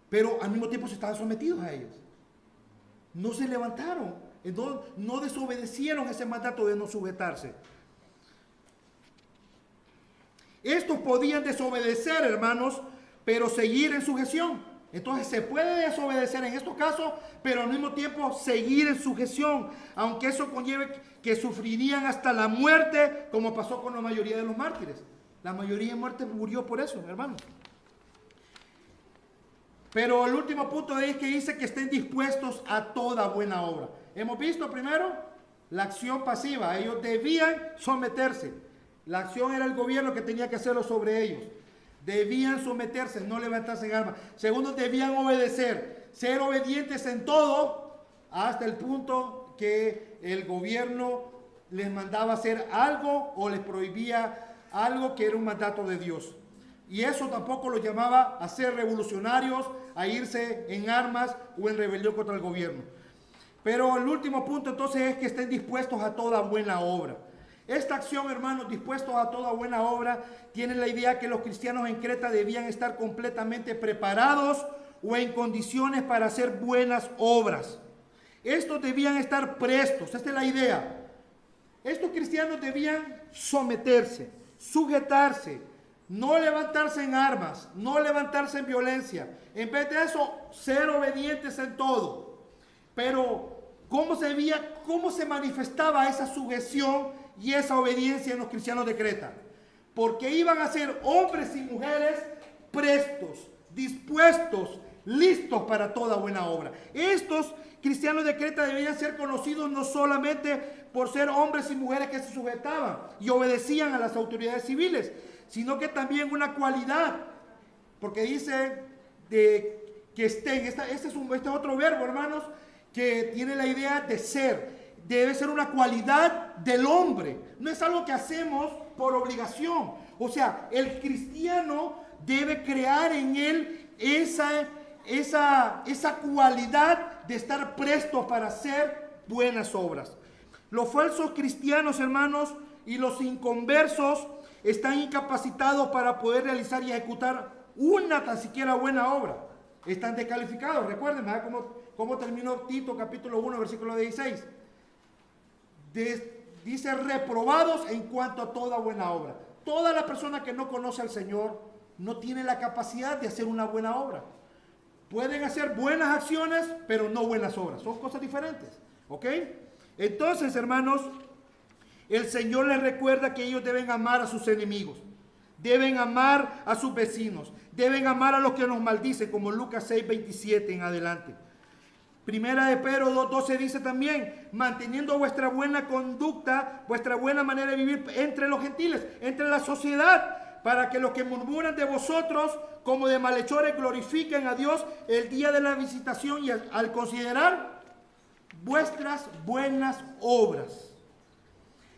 pero al mismo tiempo se estaban sometidos a ellos. No se levantaron, no desobedecieron ese mandato de no sujetarse. Estos podían desobedecer, hermanos, pero seguir en sujeción. Entonces se puede desobedecer en estos casos, pero al mismo tiempo seguir en sujeción, aunque eso conlleve que sufrirían hasta la muerte, como pasó con la mayoría de los mártires. La mayoría de muertes murió por eso, hermanos. Pero el último punto es que dice que estén dispuestos a toda buena obra. Hemos visto primero la acción pasiva. Ellos debían someterse. La acción era el gobierno que tenía que hacerlo sobre ellos. Debían someterse, no levantarse en armas. Segundo, debían obedecer, ser obedientes en todo, hasta el punto que el gobierno les mandaba hacer algo o les prohibía algo que era un mandato de Dios. Y eso tampoco los llamaba a ser revolucionarios, a irse en armas o en rebelión contra el gobierno. Pero el último punto entonces es que estén dispuestos a toda buena obra. Esta acción, hermanos, dispuestos a toda buena obra, tiene la idea que los cristianos en Creta debían estar completamente preparados o en condiciones para hacer buenas obras. Estos debían estar prestos, esta es la idea. Estos cristianos debían someterse, sujetarse, no levantarse en armas, no levantarse en violencia. En vez de eso, ser obedientes en todo. Pero, ¿cómo se manifestaba esa sujeción y esa obediencia en los cristianos de Creta? Porque iban a ser hombres y mujeres prestos, dispuestos, listos para toda buena obra. Estos cristianos de Creta debían ser conocidos no solamente por ser hombres y mujeres que se sujetaban y obedecían a las autoridades civiles, sino que también una cualidad, porque dice que estén, este es otro verbo, hermanos, que tiene la idea de ser. Debe ser una cualidad del hombre. No es algo que hacemos por obligación. O sea, el cristiano debe crear en él esa cualidad de estar presto para hacer buenas obras. Los falsos cristianos, hermanos, y los inconversos están incapacitados para poder realizar y ejecutar una tan siquiera buena obra. Están descalificados. Recuerden, ¿verdad? ¿Cómo terminó Tito capítulo 1, versículo 16? Dice reprobados en cuanto a toda buena obra. Toda la persona que no conoce al Señor no tiene la capacidad de hacer una buena obra. Pueden hacer buenas acciones, pero no buenas obras. Son cosas diferentes. ¿Ok? Entonces, hermanos, el Señor les recuerda que ellos deben amar a sus enemigos. Deben amar a sus vecinos. Deben amar a los que nos maldicen, como Lucas 6, 27 en adelante. Primera de Pedro 2:12 dice también, manteniendo vuestra buena conducta, vuestra buena manera de vivir entre los gentiles, entre la sociedad, para que los que murmuran de vosotros como de malhechores glorifiquen a Dios el día de la visitación y al considerar vuestras buenas obras.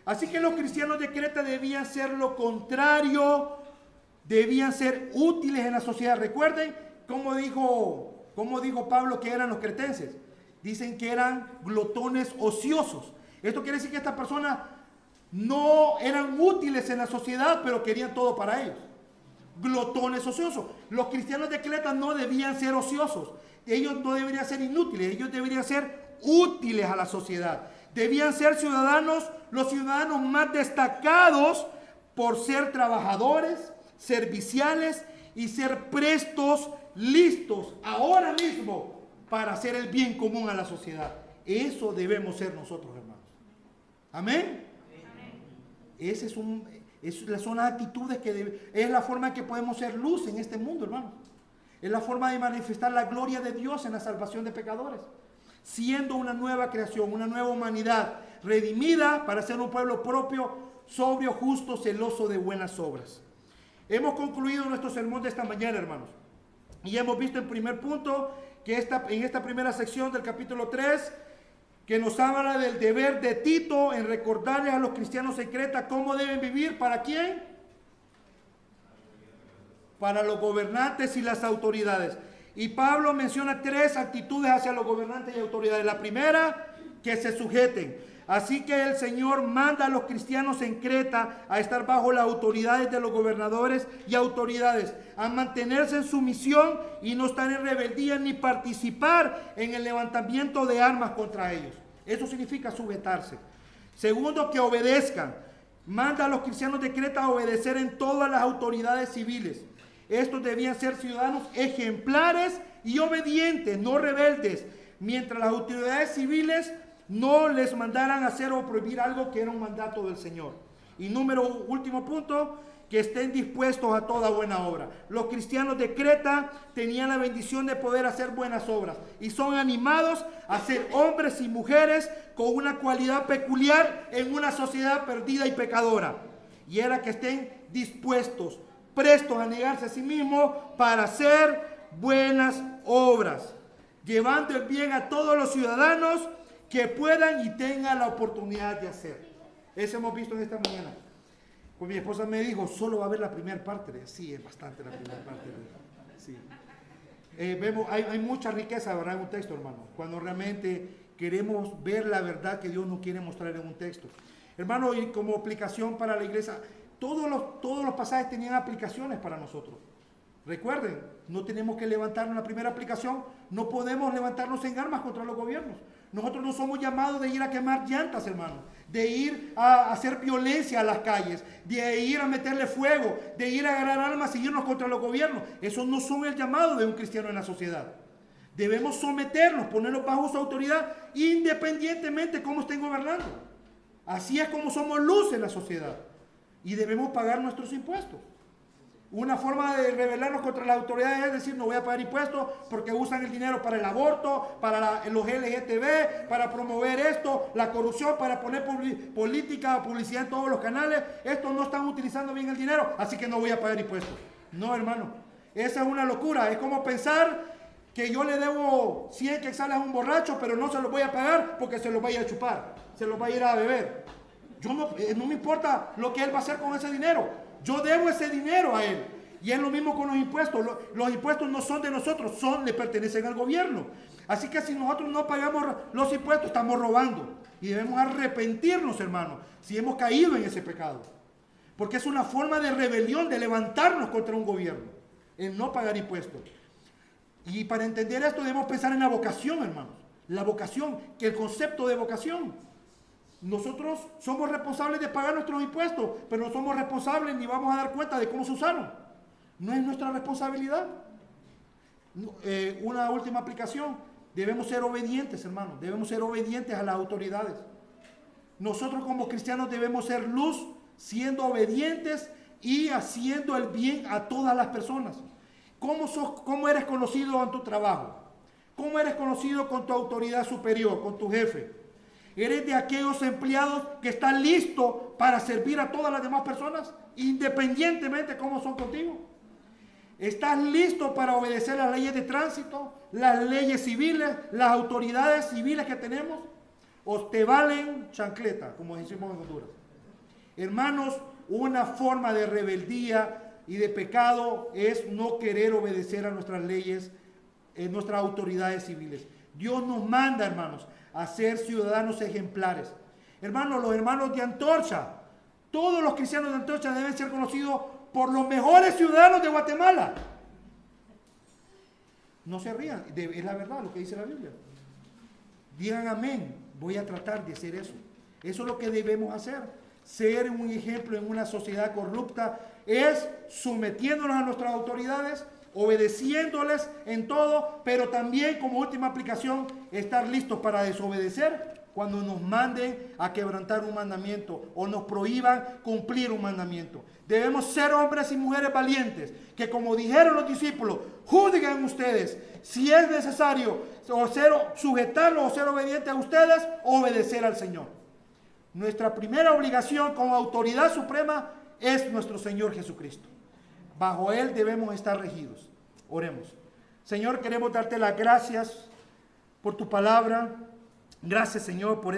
Así que los cristianos de Creta debían ser lo contrario, debían ser útiles en la sociedad. Recuerden cómo dijo Pablo que eran los cretenses. Dicen que eran glotones ociosos. Esto quiere decir que estas personas no eran útiles en la sociedad, pero querían todo para ellos. Glotones ociosos. Los cristianos de Creta no debían ser ociosos. Ellos no deberían ser inútiles. Ellos deberían ser útiles a la sociedad. Debían ser los ciudadanos más destacados por ser trabajadores, serviciales y ser prestos, listos ahora mismo para hacer el bien común a la sociedad. Eso debemos ser nosotros, hermanos. Amén. Esas son las actitudes es la forma en que podemos ser luz en este mundo, hermanos. Es la forma de manifestar la gloria de Dios en la salvación de pecadores. Siendo una nueva creación, una nueva humanidad redimida para ser un pueblo propio, sobrio, justo, celoso de buenas obras. Hemos concluido nuestro sermón de esta mañana, hermanos. Y hemos visto en primer punto que en esta primera sección del capítulo 3, que nos habla del deber de Tito en recordarles a los cristianos en Creta cómo deben vivir. ¿Para quién? Para los gobernantes y las autoridades. Y Pablo menciona 3 actitudes hacia los gobernantes y autoridades. La primera, que se sujeten. Así que el Señor manda a los cristianos en Creta a estar bajo las autoridades de los gobernadores y autoridades, a mantenerse en sumisión y no estar en rebeldía ni participar en el levantamiento de armas contra ellos. Eso significa sujetarse. Segundo, que obedezcan. Manda a los cristianos de Creta a obedecer en todas las autoridades civiles. Estos debían ser ciudadanos ejemplares y obedientes, no rebeldes, mientras las autoridades civiles no les mandaran hacer o prohibir algo que era un mandato del Señor. Y último punto, que estén dispuestos a toda buena obra. Los cristianos de Creta tenían la bendición de poder hacer buenas obras y son animados a ser hombres y mujeres con una cualidad peculiar en una sociedad perdida y pecadora. Y era que estén dispuestos, prestos a negarse a sí mismos para hacer buenas obras, llevando el bien a todos los ciudadanos que puedan y tengan la oportunidad de hacer. Eso hemos visto en esta mañana. Pues mi esposa me dijo, solo va a ver la primera parte. Sí, es bastante la primera parte. Sí. Vemos, hay mucha riqueza, ¿verdad?, en un texto, hermano, cuando realmente queremos ver la verdad que Dios nos quiere mostrar en un texto. Hermano, y como aplicación para la iglesia, todos los pasajes tenían aplicaciones para nosotros. Recuerden, no tenemos que levantarnos en la primera aplicación, no podemos levantarnos en armas contra los gobiernos. Nosotros no somos llamados de ir a quemar llantas, hermano, de ir a hacer violencia a las calles, de ir a meterle fuego, de ir a agarrar armas y irnos contra los gobiernos. Esos no son el llamado de un cristiano en la sociedad. Debemos someternos, ponernos bajo su autoridad, independientemente de cómo estén gobernando. Así es como somos luz en la sociedad. Y debemos pagar nuestros impuestos. Una forma de rebelarnos contra las autoridades es decir, no voy a pagar impuestos porque usan el dinero para el aborto, para los LGTB, para promover esto, la corrupción, para poner política, publicidad en todos los canales. Estos no están utilizando bien el dinero, así que no voy a pagar impuestos. No, hermano, esa es una locura. Es como pensar que yo le debo 100 quetzales a un borracho, pero no se los voy a pagar porque se los va a ir a chupar, se los va a ir a beber. Yo no me importa lo que él va a hacer con ese dinero. Yo debo ese dinero a él. Y es lo mismo con los impuestos. Los impuestos no son de nosotros, le pertenecen al gobierno. Así que si nosotros no pagamos los impuestos, estamos robando. Y debemos arrepentirnos, hermanos, si hemos caído en ese pecado. Porque es una forma de rebelión, de levantarnos contra un gobierno, en no pagar impuestos. Y para entender esto debemos pensar en la vocación, hermanos. La vocación, que el concepto de vocación. Nosotros somos responsables de pagar nuestros impuestos, pero no somos responsables ni vamos a dar cuenta de cómo se usaron. No es nuestra responsabilidad. Una última aplicación. Debemos ser obedientes, hermanos. Debemos ser obedientes a las autoridades. Nosotros como cristianos debemos ser luz, siendo obedientes y haciendo el bien a todas las personas. ¿Cómo eres conocido en tu trabajo? ¿Cómo eres conocido con tu autoridad superior, con tu jefe? ¿Eres de aquellos empleados que están listos para servir a todas las demás personas, independientemente de cómo son contigo? ¿Estás listo para obedecer las leyes de tránsito, las leyes civiles, las autoridades civiles que tenemos? ¿O te valen chancleta, como decimos en Honduras? Hermanos, una forma de rebeldía y de pecado es no querer obedecer a nuestras leyes, nuestras autoridades civiles. Dios nos manda, hermanos, a ser ciudadanos ejemplares. Hermanos, los hermanos de Antorcha, todos los cristianos de Antorcha deben ser conocidos por los mejores ciudadanos de Guatemala. No se rían, es la verdad lo que dice la Biblia. Digan amén, voy a tratar de hacer eso. Eso es lo que debemos hacer. Ser un ejemplo en una sociedad corrupta es sometiéndonos a nuestras autoridades, obedeciéndoles en todo, pero también como última aplicación, estar listos para desobedecer cuando nos manden a quebrantar un mandamiento o nos prohíban cumplir un mandamiento. Debemos ser hombres y mujeres valientes, que como dijeron los discípulos, juzguen ustedes si es necesario sujetarlos o ser obedientes a ustedes, obedecer al Señor. Nuestra primera obligación como autoridad suprema es nuestro Señor Jesucristo. Bajo Él debemos estar regidos. Oremos. Señor, queremos darte las gracias por tu palabra. Gracias, Señor, por